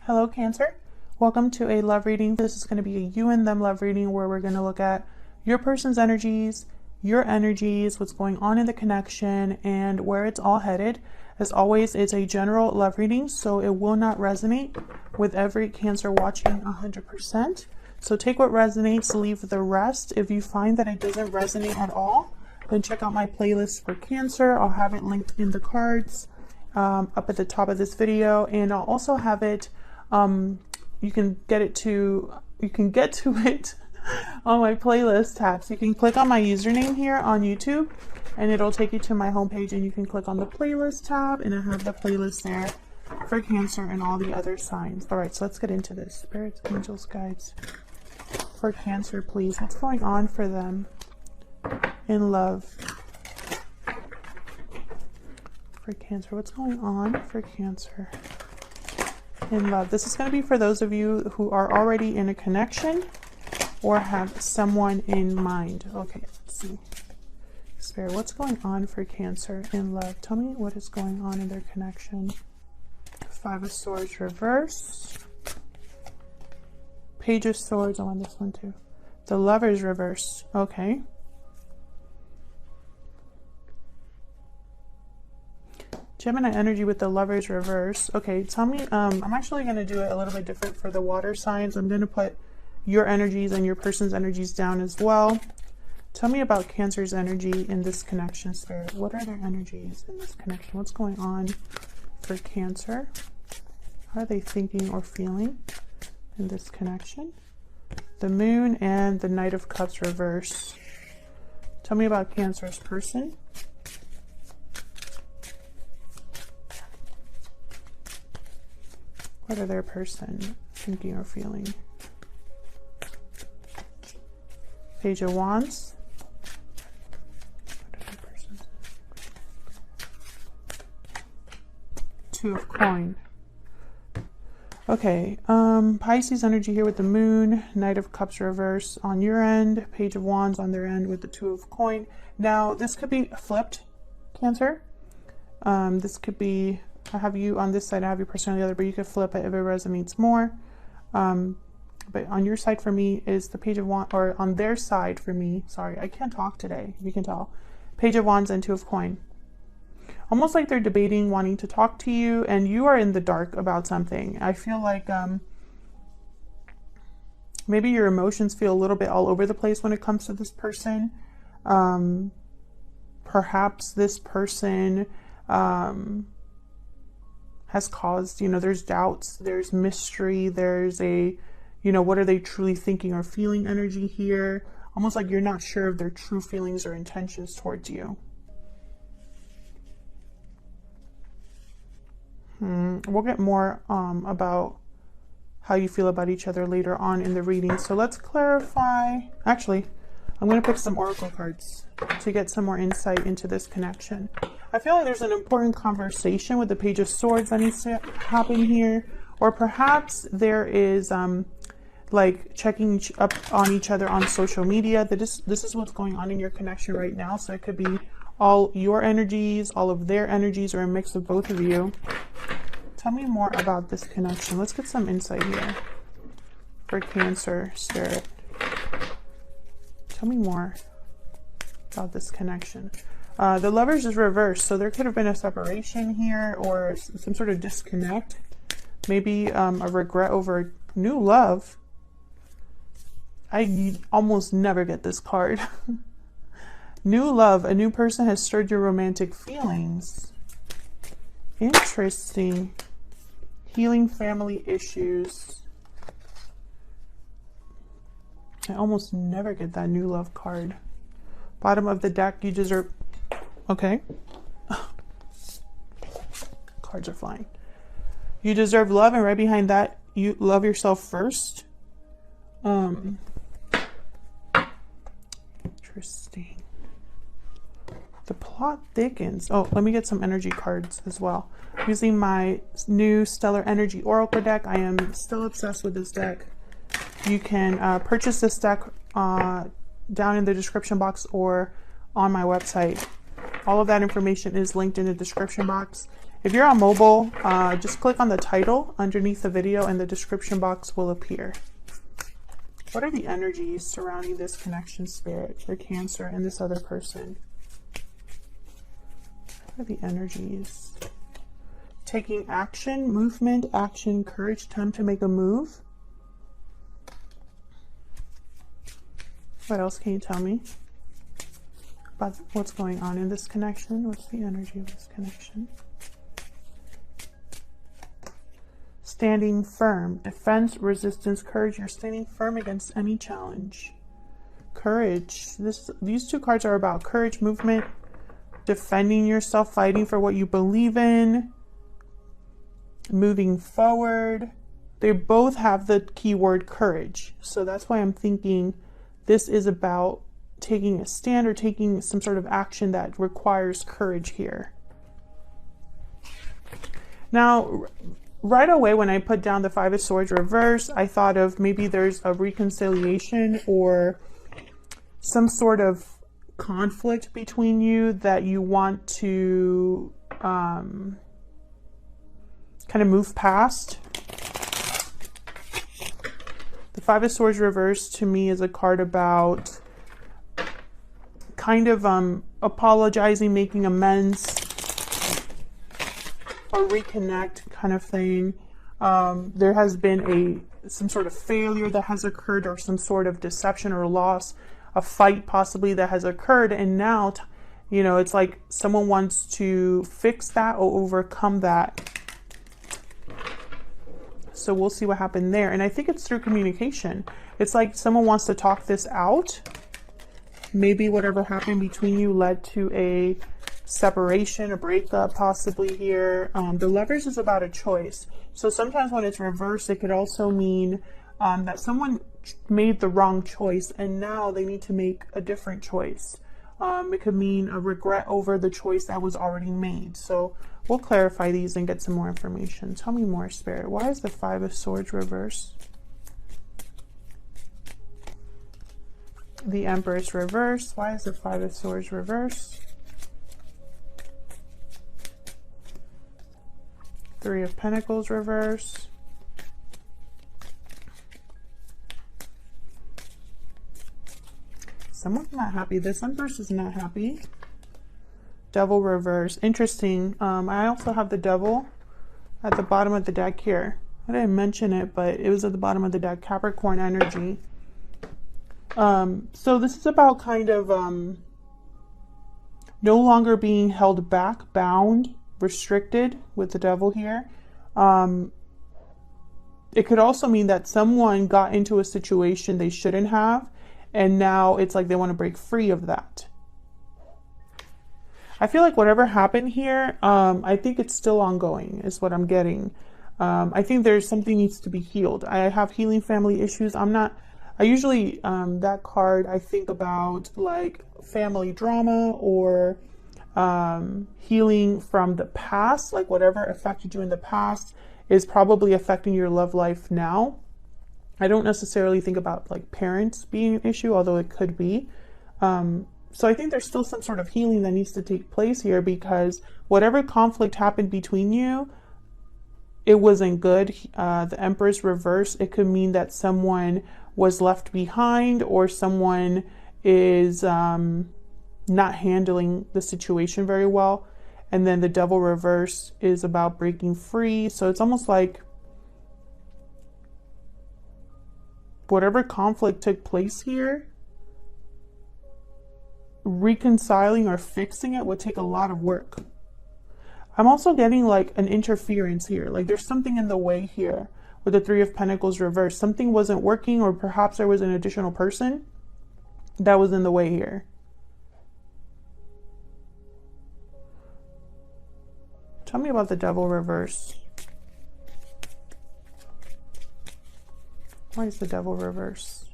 Hello, Cancer. Welcome to a love reading. This is going to be a you and them love reading where we're going to look at your person's energies, your energies, what's going on in the connection, and where it's all headed. As always, it's a general love reading, so it will not resonate with every Cancer watching 100%. So take what resonates, leave the rest. If you find that it doesn't resonate at all, then check out my playlist for Cancer. I'll have it linked in the cards up at the top of this video, and I'll also have it you can get to it on my playlist tab. So you can click on my username here on YouTube and it'll take you to my homepage, and you can click on the playlist tab and I have the playlist there for Cancer and all the other signs. All right, so let's get into this. Spirits, angels, guides for Cancer, please. What's going on for them in love? For Cancer, what's going on for Cancer in love? This is going to be for those of you who are already in a connection or have someone in mind. Okay, let's see. Spirit, what's going on for Cancer in love? Tell me what is going on in their connection. Five of Swords reverse. Page of Swords. I want this one too. The Lovers reverse. Okay. Gemini energy with the Lovers reverse. Okay, tell me, I'm actually going to do it a little bit different for the water signs. I'm going to put your energies and your person's energies down as well. Tell me about Cancer's energy in this connection, Spirit. What are their energies in this connection? What's going on for Cancer? How are they thinking or feeling in this connection? The Moon and the Knight of Cups reverse. Tell me about Cancer's person. What are their person thinking or feeling? Page of Wands. What are their person? Two of Coin. Okay, Pisces energy here with the Moon, Knight of Cups reverse on your end, Page of Wands on their end with the Two of Coin. Now, this could be flipped, Cancer. This could be, I have you on this side, I have your person on the other, but you could flip it if it resonates more. But on your side for me is the Page of Wands, or on their side for me, sorry, I can't talk today, you can tell. Page of Wands and Two of Coin. Almost like they're debating, wanting to talk to you, and you are in the dark about something. I feel like maybe your emotions feel a little bit all over the place when it comes to this person. Perhaps this person has caused, there's doubts, there's mystery, there's a, what are they truly thinking or feeling energy here? Almost like you're not sure of their true feelings or intentions towards you. We'll get more about how you feel about each other later on in the reading. So let's clarify. Actually, I'm going to pick some oracle cards to get some more insight into this connection. I feel like there's an important conversation with the Page of Swords that needs to happen here. Or perhaps there is like checking up on each other on social media. This is what's going on in your connection right now. So it could be all your energies, all of their energies, or a mix of both of you. Tell me more about this connection. Let's get some insight here for Cancer, Spirit. Tell me more about this connection. The Lovers is reversed, so there could have been a separation here or some sort of disconnect. Maybe a regret over new love. I almost never get this card. New love, a new person has stirred your romantic feelings. Interesting. Healing family issues. I almost never get that new love card. Bottom of the deck, you deserve... Okay. Cards are flying. You deserve love, and right behind that, you love yourself first. Interesting. The plot thickens. Oh, let me get some energy cards as well. Using my new Stellar Energy Oracle deck. I am still obsessed with this deck. You can purchase this deck down in the description box or on my website. All of that information is linked in the description box. If you're on mobile, just click on the title underneath the video and the description box will appear. What are the energies surrounding this connection, Spirit, for Cancer and this other person? What are the energies? Taking action, movement, action, courage, time to make a move. What else can you tell me about what's going on in this connection? What's the energy of this connection? Standing firm, defense, resistance, courage. You're standing firm against any challenge. Courage. These two cards are about courage, movement, defending yourself, fighting for what you believe in, moving forward. They both have the keyword courage. So that's why I'm thinking this is about taking a stand or taking some sort of action that requires courage here. Now, right away when I put down the Five of Swords reverse, I thought of maybe there's a reconciliation or some sort of conflict between you that you want to kind of move past. The Five of Swords reverse to me is a card about kind of apologizing, making amends, or reconnect kind of thing. There has been some sort of failure that has occurred, or some sort of deception or loss, a fight possibly that has occurred, and now you know, it's like someone wants to fix that or overcome that. So we'll see what happened there. And I think it's through communication. It's like someone wants to talk this out. Maybe whatever happened between you led to a separation, a breakup possibly here. The Lovers is about a choice. So sometimes when it's reversed, it could also mean that someone made the wrong choice and now they need to make a different choice. It could mean a regret over the choice that was already made. So we'll clarify these and get some more information. Tell me more, Spirit. Why is the Five of Swords reverse? The Empress reverse. Why is the Five of Swords reverse? Three of Pentacles reverse. Someone's not happy. This Empress is not happy. Devil reverse. Interesting. I also have the Devil at the bottom of the deck here. I didn't mention it, but it was at the bottom of the deck. Capricorn energy. So this is about kind of no longer being held back, bound, restricted with the Devil here. It could also mean that someone got into a situation they shouldn't have, and now it's like they want to break free of that. I feel like whatever happened here, I think it's still ongoing is what I'm getting. I think there's something needs to be healed. I have healing family issues. I usually, that card, I think about like family drama or healing from the past, like whatever affected you in the past is probably affecting your love life now. I don't necessarily think about like parents being an issue, although it could be. So I think there's still some sort of healing that needs to take place here, because whatever conflict happened between you, it wasn't good. The Empress reverse, it could mean that someone was left behind or someone is not handling the situation very well. And then the Devil reverse is about breaking free. So it's almost like whatever conflict took place here, reconciling or fixing it would take a lot of work. I'm also getting like an interference here. Like there's something in the way here with the Three of Pentacles reversed. Something wasn't working, or perhaps there was an additional person that was in the way here. Tell me about the Devil reverse. Why is the Devil reverse?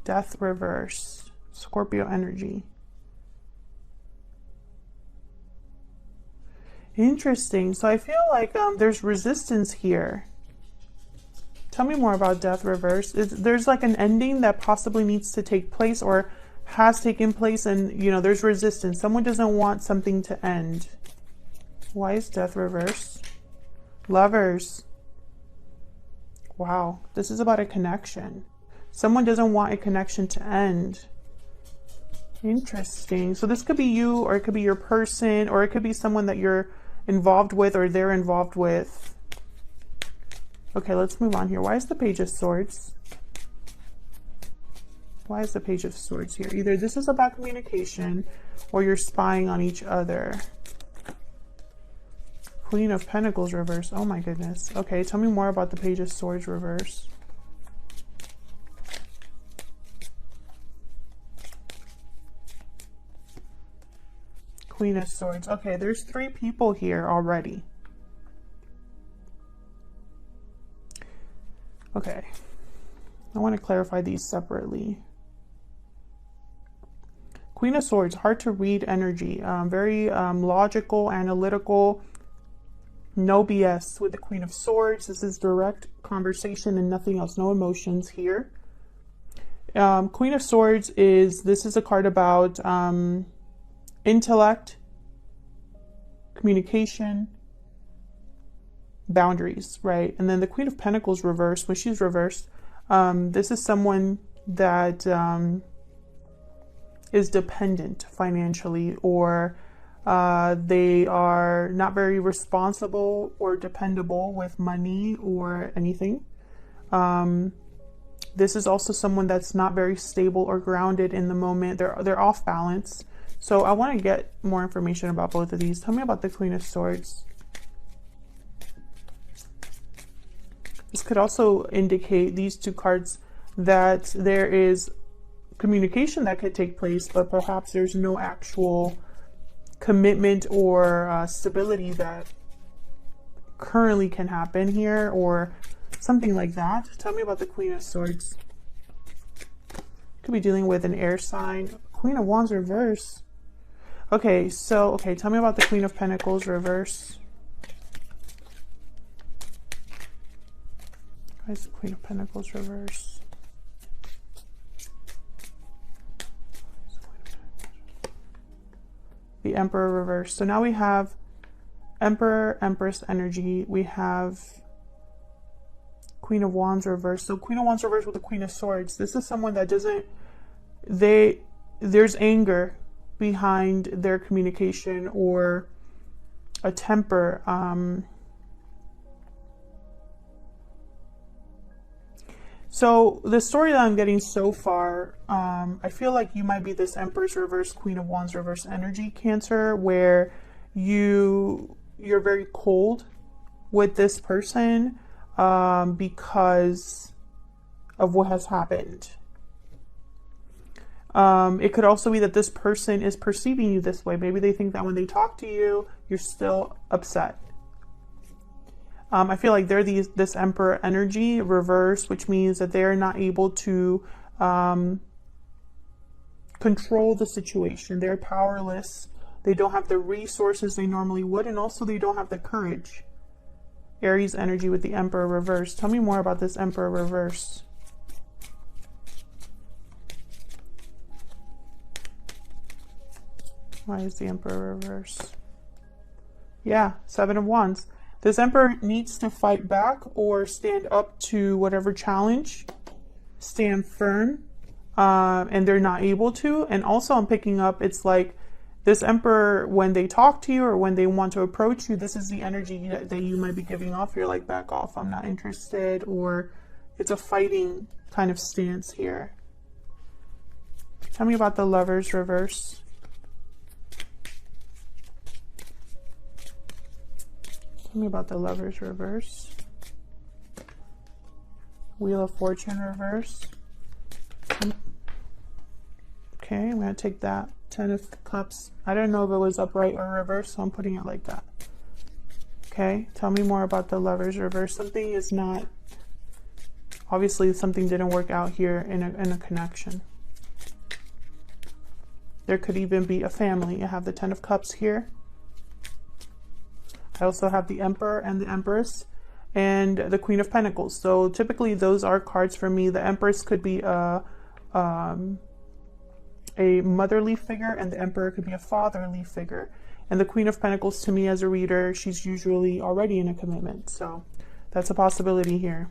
Death reverse. Scorpio energy. Interesting. So I feel like there's resistance here Tell me more about death reverse. There's like an ending that possibly needs to take place or has taken place, and you know, there's resistance. Someone doesn't want something to end. Why is death reverse? Lovers. Wow, this is about a connection. Someone doesn't want a connection to end. Interesting. So this could be you, or it could be your person, or it could be someone that you're involved with or they're involved with. Okay, let's move on here. Why is the Page of Swords? Why is the Page of Swords here? Either this is about communication or you're spying on each other. Queen of Pentacles reverse. Oh my goodness. Okay, tell me more about the Page of Swords reverse. Queen of Swords. Okay, there's 3 people here already. Okay, I want to clarify these separately. Queen of Swords, hard to read energy, very logical, analytical, no BS with the Queen of Swords. This is direct conversation and nothing else, no emotions here. Queen of Swords this is a card about intellect, communication, boundaries, right? And then the Queen of Pentacles reversed, when she's reversed, this is someone that is dependent financially, or they are not very responsible or dependable with money or anything. This is also someone that's not very stable or grounded in the moment. They're off balance. So I want to get more information about both of these. Tell me about the Queen of Swords. This could also indicate, these 2 cards, that there is communication that could take place, but perhaps there's no actual commitment or stability that currently can happen here, or something like that. Tell me about the Queen of Swords. Could be dealing with an air sign. Queen of Wands reverse. Okay, so, okay, tell me about the Queen of Pentacles reverse. Why is the Queen of Pentacles reverse? The Emperor reverse. So now we have Emperor, Empress energy. We have Queen of Wands reverse. So Queen of Wands reverse with the Queen of Swords. This is someone that doesn't, there's anger behind their communication, or a temper. So the story that I'm getting so far, I feel like you might be this Empress reverse, Queen of Wands reverse energy, Cancer, where you're very cold with this person because of what has happened. It could also be that this person is perceiving you this way. Maybe they think that when they talk to you, you're still upset. I feel like they're this Emperor energy reverse, which means that they're not able to control the situation. They're powerless. They don't have the resources they normally would, and also they don't have the courage. Aries energy with the Emperor reverse. Tell me more about this Emperor reverse. Why is the Emperor reverse? Yeah, 7 of Wands. This Emperor needs to fight back or stand up to whatever challenge, stand firm, and they're not able to. And also I'm picking up, it's like this Emperor, when they talk to you or when they want to approach you, this is the energy that you might be giving off. You're like, back off, I'm not interested, or it's a fighting kind of stance here. Tell me about the Lovers reverse. Tell me about the Lovers reverse. Wheel of Fortune reverse. Okay, I'm going to take that. 10 of Cups. I don't know if it was upright or reverse, so I'm putting it like that. Okay, tell me more about the Lovers reverse. Something is not, obviously something didn't work out here in a connection. There could even be a family. I have the 10 of Cups here. I also have the Emperor and the Empress. and the Queen of Pentacles. So typically those are cards for me. The Empress could be a motherly figure, and the Emperor could be a fatherly figure. And the Queen of Pentacles, to me as a reader, she's usually already in a commitment. So that's a possibility here.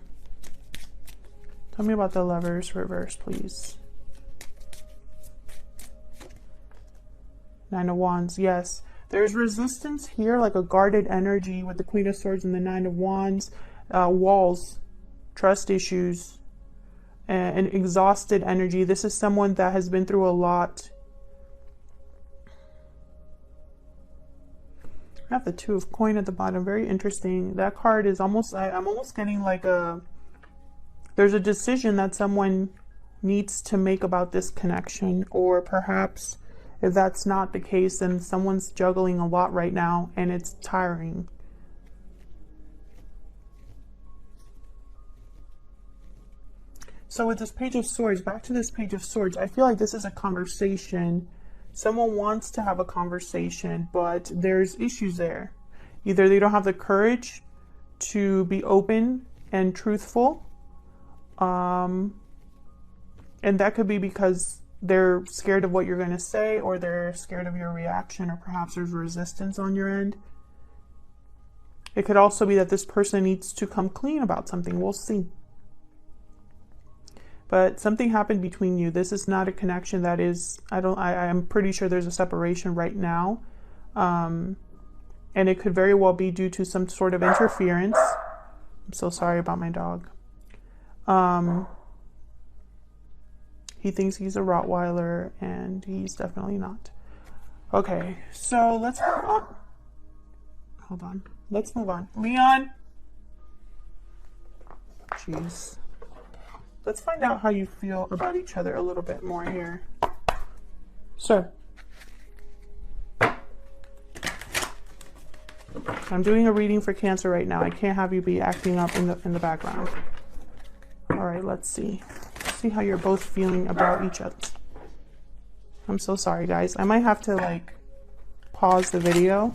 Tell me about the Lovers reverse, please. Nine of Wands, yes. There's resistance here, like a guarded energy with the Queen of Swords and the Nine of Wands. Walls, trust issues, and exhausted energy. This is someone that has been through a lot. I have the Two of Coin at the bottom. Very interesting. That card is almost, I'm almost getting like there's a decision that someone needs to make about this connection, or perhaps if that's not the case, then someone's juggling a lot right now and it's tiring. So with this Page of Swords, back to this Page of Swords, I feel like this is a conversation. Someone wants to have a conversation, but there's issues there. Either they don't have the courage to be open and truthful, and that could be because they're scared of what you're going to say, or they're scared of your reaction, or perhaps there's resistance on your end. It could also be that this person needs to come clean about something. We'll see. But something happened between you. This is not a connection that is, I'm pretty sure there's a separation right now. And it could very well be due to some sort of interference. I'm so sorry about my dog. He thinks he's a Rottweiler, and he's definitely not. Okay, so let's move on. Hold on. Let's move on. Leon! Jeez. Let's find out how you feel about each other a little bit more here. Sir. I'm doing a reading for Cancer right now. I can't have you be acting up in the background. All right, let's see. See how you're both feeling about each other. I'm so sorry, guys. I might have to like pause the video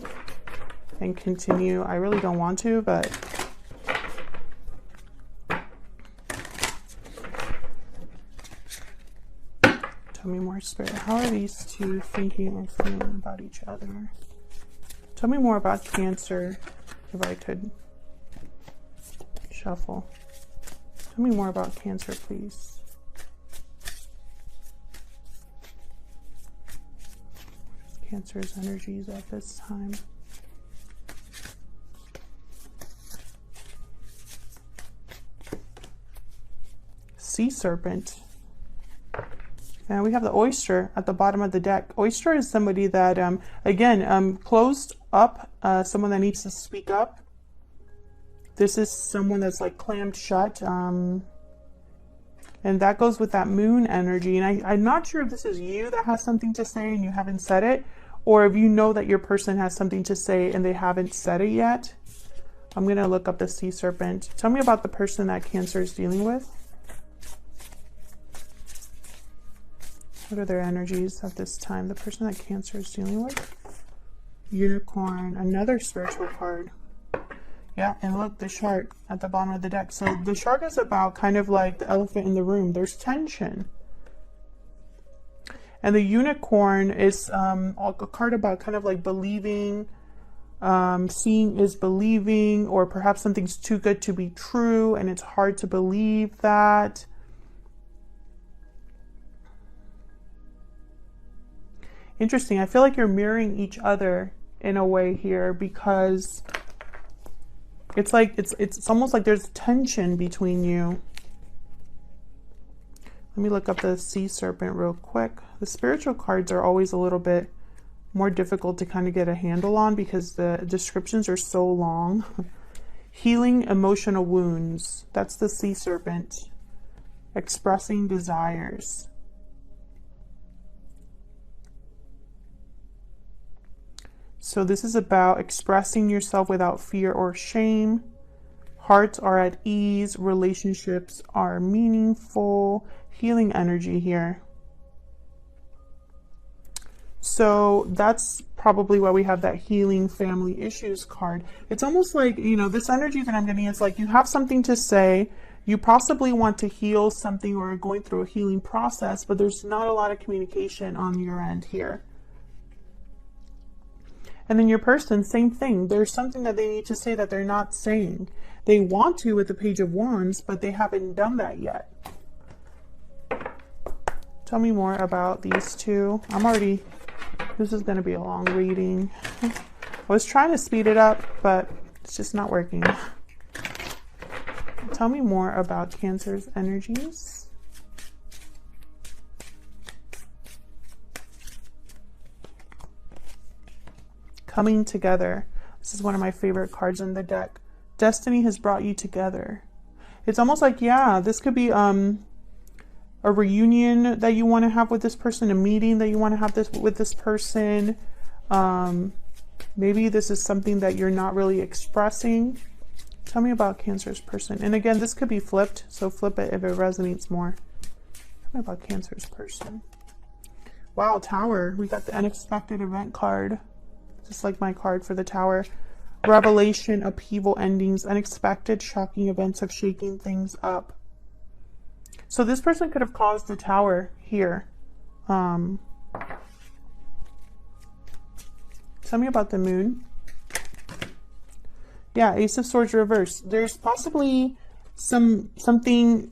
and continue. I really don't want to, but tell me more, Spirit. How are these two thinking or feeling about each other? Tell me more about Cancer, if I could shuffle. Tell me more about Cancer, please. Cancer's energies at this time. Sea Serpent. And we have the Oyster at the bottom of the deck. Oyster is somebody that, again, closed up, someone that needs to speak up. This is someone that's like clammed shut. And that goes with that Moon energy. And I'm not sure if this is you that has something to say and you haven't said it, or if you know that your person has something to say and they haven't said it yet. I'm going to look up the Sea Serpent. Tell me about the person that Cancer is dealing with. What are their energies at this time? The person that Cancer is dealing with. Unicorn, another spiritual card. Yeah, and look, the shark at the bottom of the deck. So the shark is about kind of like the elephant in the room. There's tension. And the unicorn is a card about kind of like believing, seeing is believing, or perhaps something's too good to be true and it's hard to believe that. Interesting. I feel like you're mirroring each other in a way here, because it's like it's almost like there's tension between you. Let me look up the Sea Serpent real quick. The spiritual cards are always a little bit more difficult to kind of get a handle on because the descriptions are so long. Healing emotional wounds. That's the Sea Serpent. Expressing desires. So this is about expressing yourself without fear or shame. Hearts are at ease. Relationships are meaningful. Healing energy here. So that's probably why we have that healing family issues card. It's almost like, you know, this energy that I'm getting, it's like you have something to say, you possibly want to heal something or are going through a healing process, but there's not a lot of communication on your end here. And then your person, same thing. There's something that they need to say that they're not saying. They want to with the Page of Wands, but they haven't done that yet. Tell me more about these two. This is going to be a long reading. I was trying to speed it up, but it's just not working. Tell me more about Cancer's energies. Coming together. This is one of my favorite cards in the deck. Destiny has brought you together. It's almost like, yeah, this could be a reunion that you want to have with this person, a meeting that you want to have with this person. Maybe this is something that you're not really expressing. Tell me about Cancer's person. And again, this could be flipped, so flip it if it resonates more. Tell me about Cancer's person. Wow, Tower. We got the unexpected event card. Just like my card for the Tower. Revelation, upheaval, endings, unexpected, shocking events of shaking things up. So this person could have caused the Tower here. Tell me about the Moon. Yeah, Ace of Swords reverse. There's possibly something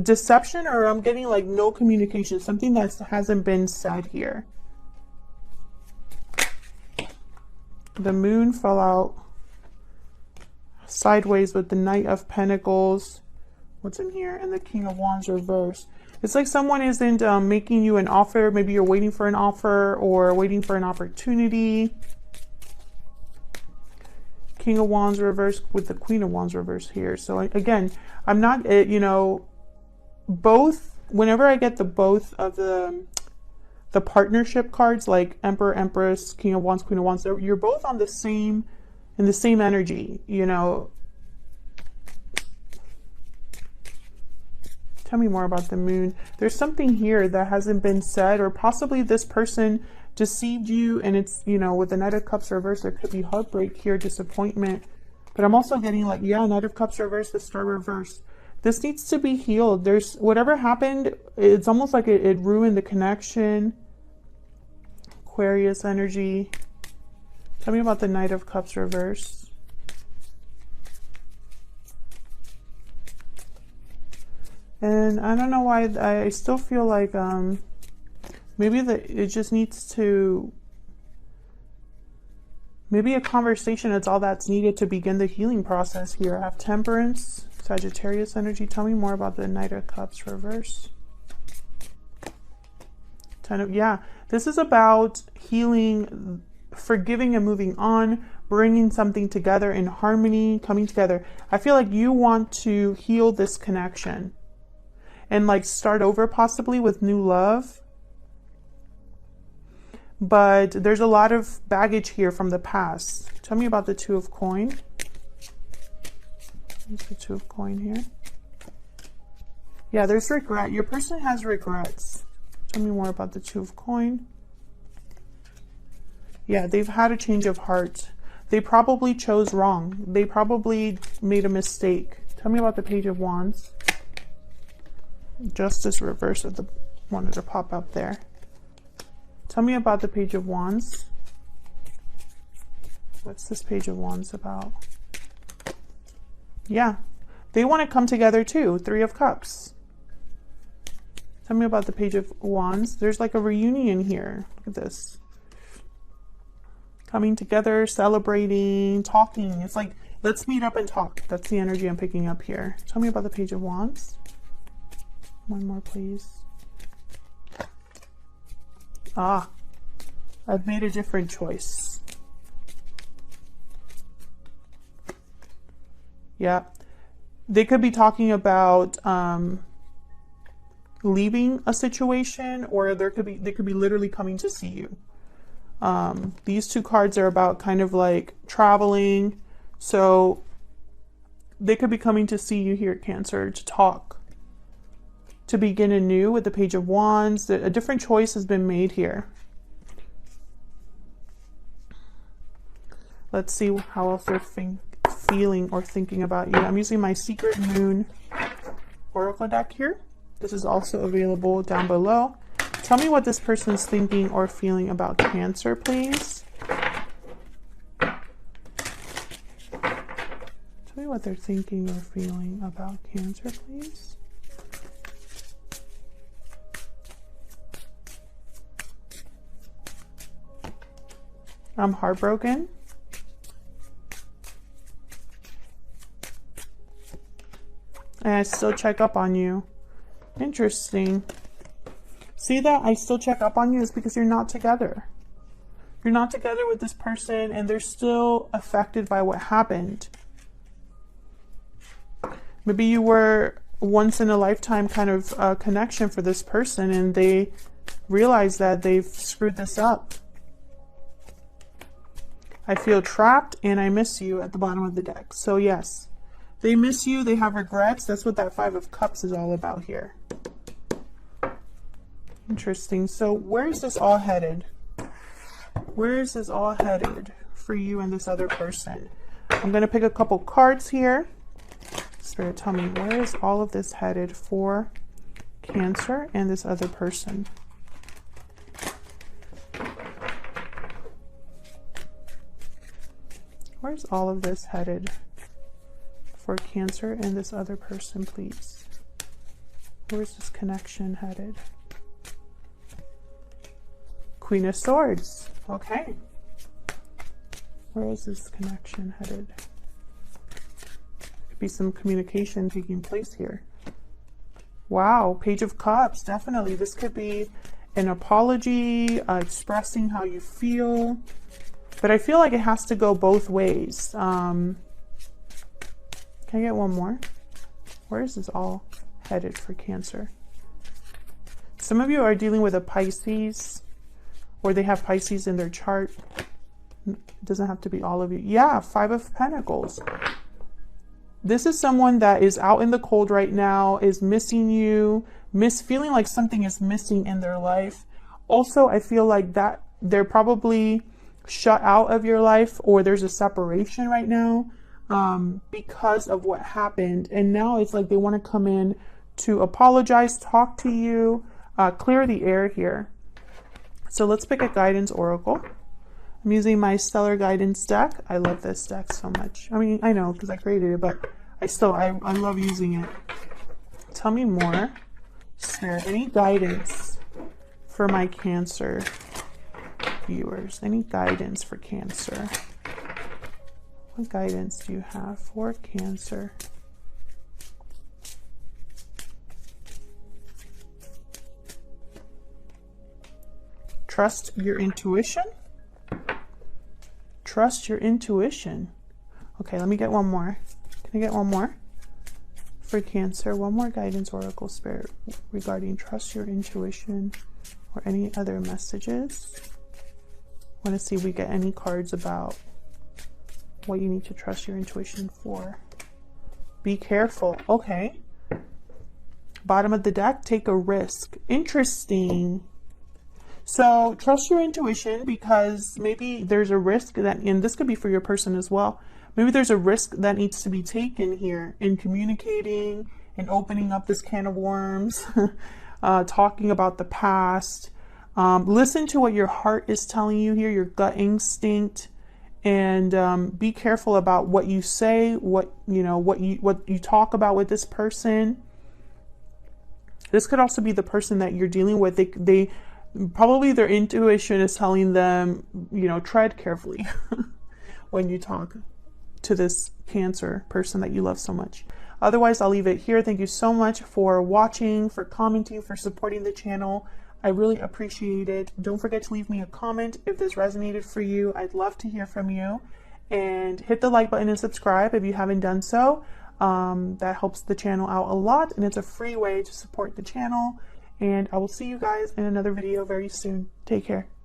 deception, or I'm getting like no communication, something that hasn't been said here. The Moon fell out sideways with the Knight of Pentacles. What's in here? And the King of Wands reverse. It's like someone isn't making you an offer. Maybe you're waiting for an offer or waiting for an opportunity. King of Wands reverse with the Queen of Wands reverse here. So again, I'm not, you know, both, whenever I get both of the partnership cards, like Emperor, Empress, King of Wands, Queen of Wands, you're both on the same, in the same energy, you know. Tell me more about the Moon. There's something here that hasn't been said, or possibly this person deceived you, and it's, you know, with the Knight of Cups reverse, there could be heartbreak here, disappointment. But I'm also getting like, yeah, Knight of Cups reverse, the Star reverse. This needs to be healed. There's whatever happened, it's almost like it ruined the connection. Aquarius energy. Tell me about the Knight of Cups reverse. And I don't know why, I still feel like maybe it just needs to, maybe a conversation is all that's needed to begin the healing process here. I have Temperance, Sagittarius energy. Tell me more about the Knight of Cups reverse. Yeah, this is about healing, forgiving and moving on, bringing something together in harmony, coming together. I feel like you want to heal this connection and like start over possibly with new love. But there's a lot of baggage here from the past. Tell me about the Two of Coin. There's the Two of Coin here. Yeah, there's regret. Your person has regrets. Tell me more about the Two of Coin. Yeah, they've had a change of heart. They probably chose wrong. They probably made a mistake. Tell me about the Page of Wands. Justice reverse of the wanted to pop up there. Tell me about the Page of Wands. What's this Page of Wands about? Yeah, they want to come together too. Three of Cups. Tell me about the Page of Wands. There's like a reunion here. Look at this. Coming together, celebrating, talking. It's like, let's meet up and talk. That's the energy I'm picking up here. Tell me about the Page of Wands. One more, please. Ah, I've made a different choice. Yeah. They could be talking about leaving a situation, or they could be literally coming to see you. These two cards are about kind of like traveling. So they could be coming to see you here, Cancer, to talk, to begin anew with the Page of Wands. A different choice has been made here. Let's see how else they're feeling or thinking about you. I'm using my Secret Moon Oracle deck here. This is also available down below. Tell me what this person's thinking or feeling about Cancer, please. Tell me what they're thinking or feeling about Cancer, please. I'm heartbroken. And I still check up on you. Interesting. See that? I still check up on you is because you're not together. You're not together with this person and they're still affected by what happened. Maybe you were once in a lifetime kind of connection for this person and they realize that they've screwed this up. I feel trapped and I miss you at the bottom of the deck. So yes, they miss you. They have regrets. That's what that Five of Cups is all about here. Interesting. So where is this all headed? Where is this all headed for you and this other person? I'm going to pick a couple cards here. Spirit, tell me, where is all of this headed for Cancer and this other person? Where's all of this headed for Cancer and this other person, please? Where's this connection headed? Queen of Swords. Okay. Where is this connection headed? Could be some communication taking place here. Wow. Page of Cups. Definitely. This could be an apology, expressing how you feel. But I feel like it has to go both ways. Can I get one more? Where is this all headed for Cancer? Some of you are dealing with a Pisces, or they have Pisces in their chart. It doesn't have to be all of you. Yeah, Five of Pentacles. This is someone that is out in the cold right now, is missing you, feeling like something is missing in their life. Also, I feel like that they're probably shut out of your life, or there's a separation right now because of what happened, and now it's like they want to come in to apologize, talk to you, clear the air here. So let's pick a guidance oracle. I'm using my Stellar Guidance deck. I love this deck so much. I mean, I know because I created it, but I love using it. Tell me more, Spirit. Any guidance for my Cancer viewers? Any guidance for Cancer? What guidance do you have for Cancer? Trust your intuition. Trust your intuition. Okay, let me get one more. Can I get one more for Cancer? One more guidance oracle, Spirit, regarding trust your intuition, or any other messages. I want to see if we get any cards about what you need to trust your intuition for. Be careful. Okay. Bottom of the deck, take a risk. Interesting. So trust your intuition, because maybe there's a risk that, and this could be for your person as well, maybe there's a risk that needs to be taken here in communicating and opening up this can of worms, talking about the past. Listen to what your heart is telling you here, your gut instinct, and be careful about what you say, what you talk about with this person. This could also be the person that you're dealing with. They probably, their intuition is telling them, tread carefully when you talk to this Cancer person that you love so much. Otherwise, I'll leave it here. Thank you so much for watching, for commenting, for supporting the channel. I really appreciate it. Don't forget to leave me a comment if this resonated for you. I'd love to hear from you. And hit the like button and subscribe if you haven't done so. That helps the channel out a lot, and it's a free way to support the channel. And I will see you guys in another video very soon. Take care.